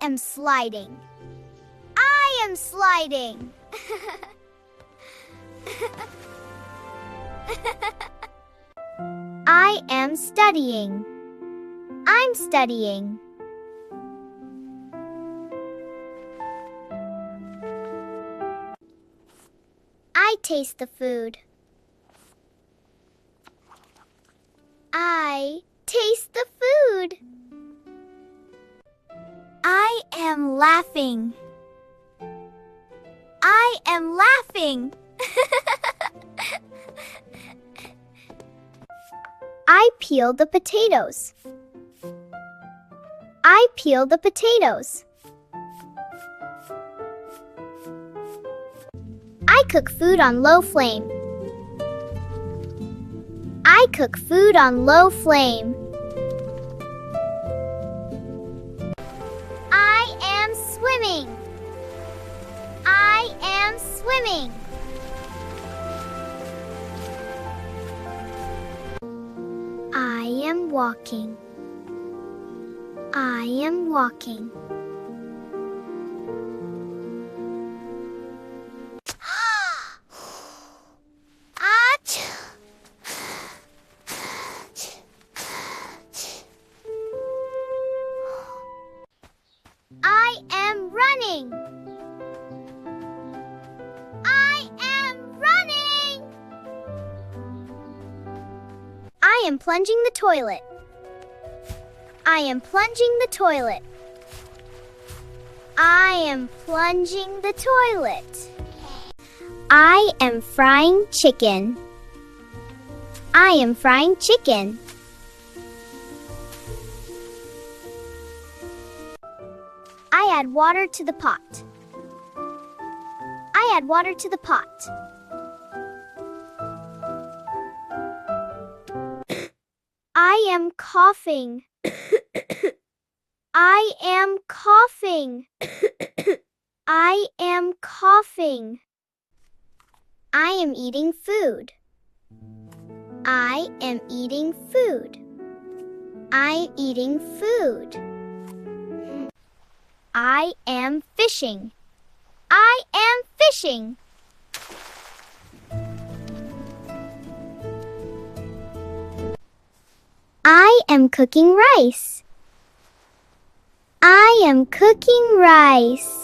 am sliding. I am sliding. I am studying. I'm studying. I taste the food. I taste the food. I am laughing. I am laughing. I peel the potatoes. I peel the potatoes. I cook food on low flame. I cook food on low flame. I am swimming. I am swimming. I am walking. I am walking. I am running. I am running. I am plunging the toilet. I am plunging the toilet. I am plunging the toilet. I am frying chicken. I am frying chicken. I add water to the pot. I add water to the pot. I am coughing. I am coughing. I am coughing. I am eating food. I am eating food. I'm eating food. I am fishing. I am fishing. I am cooking rice. I am cooking rice.